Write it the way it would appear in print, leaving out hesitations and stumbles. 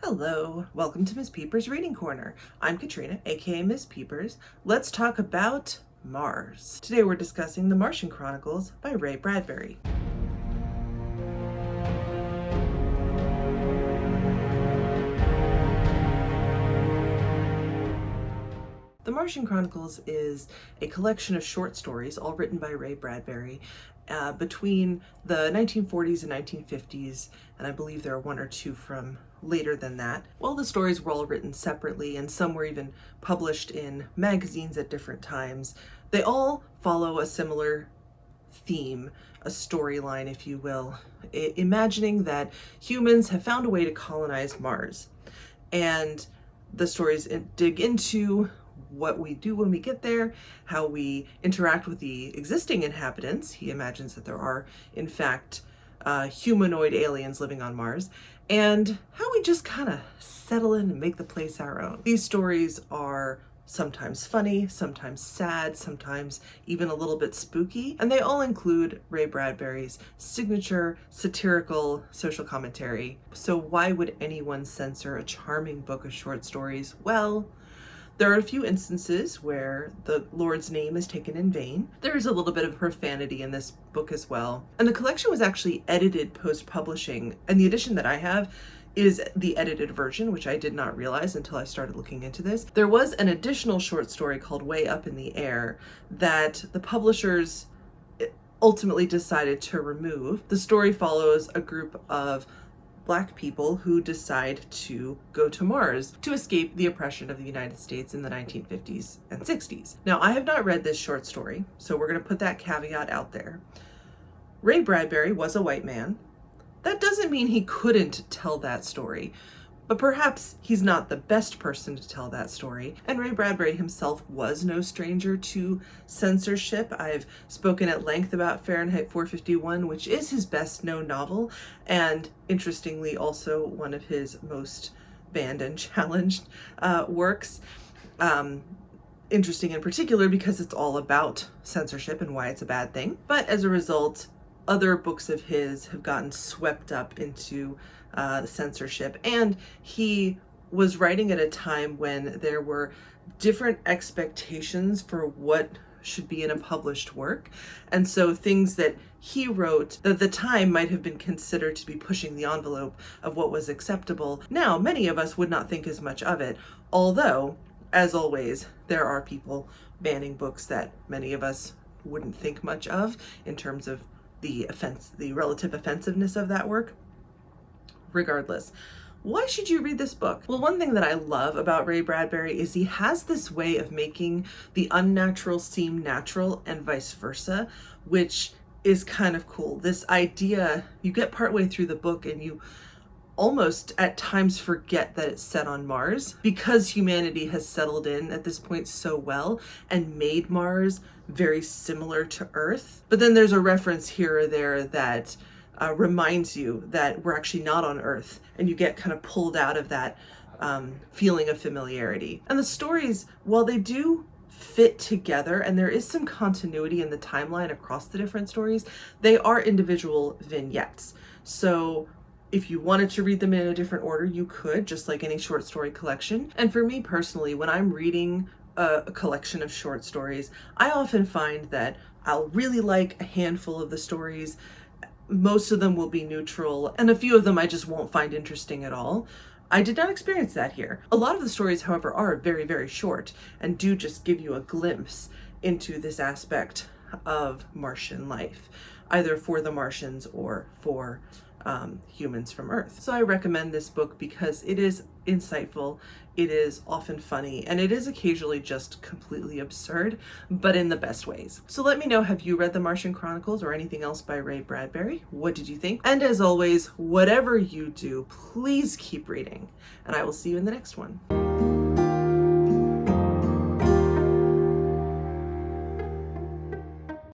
Hello, welcome to Miss Peepers Reading Corner. I'm Katrina, aka Miss Peepers. Let's talk about Mars. Today we're discussing The Martian Chronicles by Ray Bradbury. The Martian Chronicles is a collection of short stories, all written by Ray Bradbury, between the 1940s and 1950s, and I believe there are one or two from later than that. Well, the stories were all written separately, and some were even published in magazines at different times. They all follow a similar theme, a storyline, if you will, imagining that humans have found a way to colonize Mars. And the stories dig into what we do when we get there, how we interact with the existing inhabitants. He imagines that there are, in fact, humanoid aliens living on Mars, and how we just kind of settle in and make the place our own. These stories are sometimes funny, sometimes sad, sometimes even a little bit spooky, and they all include Ray Bradbury's signature satirical social commentary. So why would anyone censor a charming book of short stories? Well, there are a few instances where the Lord's name is taken in vain. There is a little bit of profanity in this book as well. And the collection was actually edited post-publishing, and the edition that I have is the edited version, which I did not realize until I started looking into this. There was an additional short story called Way Up in the Air that the publishers ultimately decided to remove. The story follows a group of Black people who decide to go to Mars to escape the oppression of the United States in the 1950s and 60s. Now, I have not read this short story, so we're going to put that caveat out there. Ray Bradbury was a white man. That doesn't mean he couldn't tell that story, but perhaps he's not the best person to tell that story. And Ray Bradbury himself was no stranger to censorship. I've spoken at length about Fahrenheit 451, which is his best known novel, and interestingly also one of his most banned and challenged works. Interesting in particular because it's all about censorship and why it's a bad thing. But as a result, other books of his have gotten swept up into censorship, and he was writing at a time when there were different expectations for what should be in a published work, and so things that he wrote that at the time might have been considered to be pushing the envelope of what was acceptable. Now, many of us would not think as much of it, although, as always, there are people banning books that many of us wouldn't think much of in terms of the relative offensiveness of that work. Regardless, why should you read this book? Well, one thing that I love about Ray Bradbury is he has this way of making the unnatural seem natural and vice versa, which is kind of cool. This idea, you get partway through the book and you almost at times forget that it's set on Mars because humanity has settled in at this point so well and made Mars very similar to Earth. But then there's a reference here or there that reminds you that we're actually not on Earth, and you get kind of pulled out of that feeling of familiarity. And the stories, while they do fit together and there is some continuity in the timeline across the different stories, they are individual vignettes. So if you wanted to read them in a different order, you could, just like any short story collection. And for me personally, when I'm reading a collection of short stories, I often find that I'll really like a handful of the stories. Most of them will be neutral, and a few of them I just won't find interesting at all. I did not experience that here. A lot of the stories, however, are very, very short and do just give you a glimpse into this aspect of Martian life, either for the Martians or for humans from Earth. So I recommend this book because it is insightful, it is often funny, and it is occasionally just completely absurd, but in the best ways. So let me know, have you read The Martian Chronicles or anything else by Ray Bradbury? What did you think? And as always, whatever you do, please keep reading, and I will see you in the next one.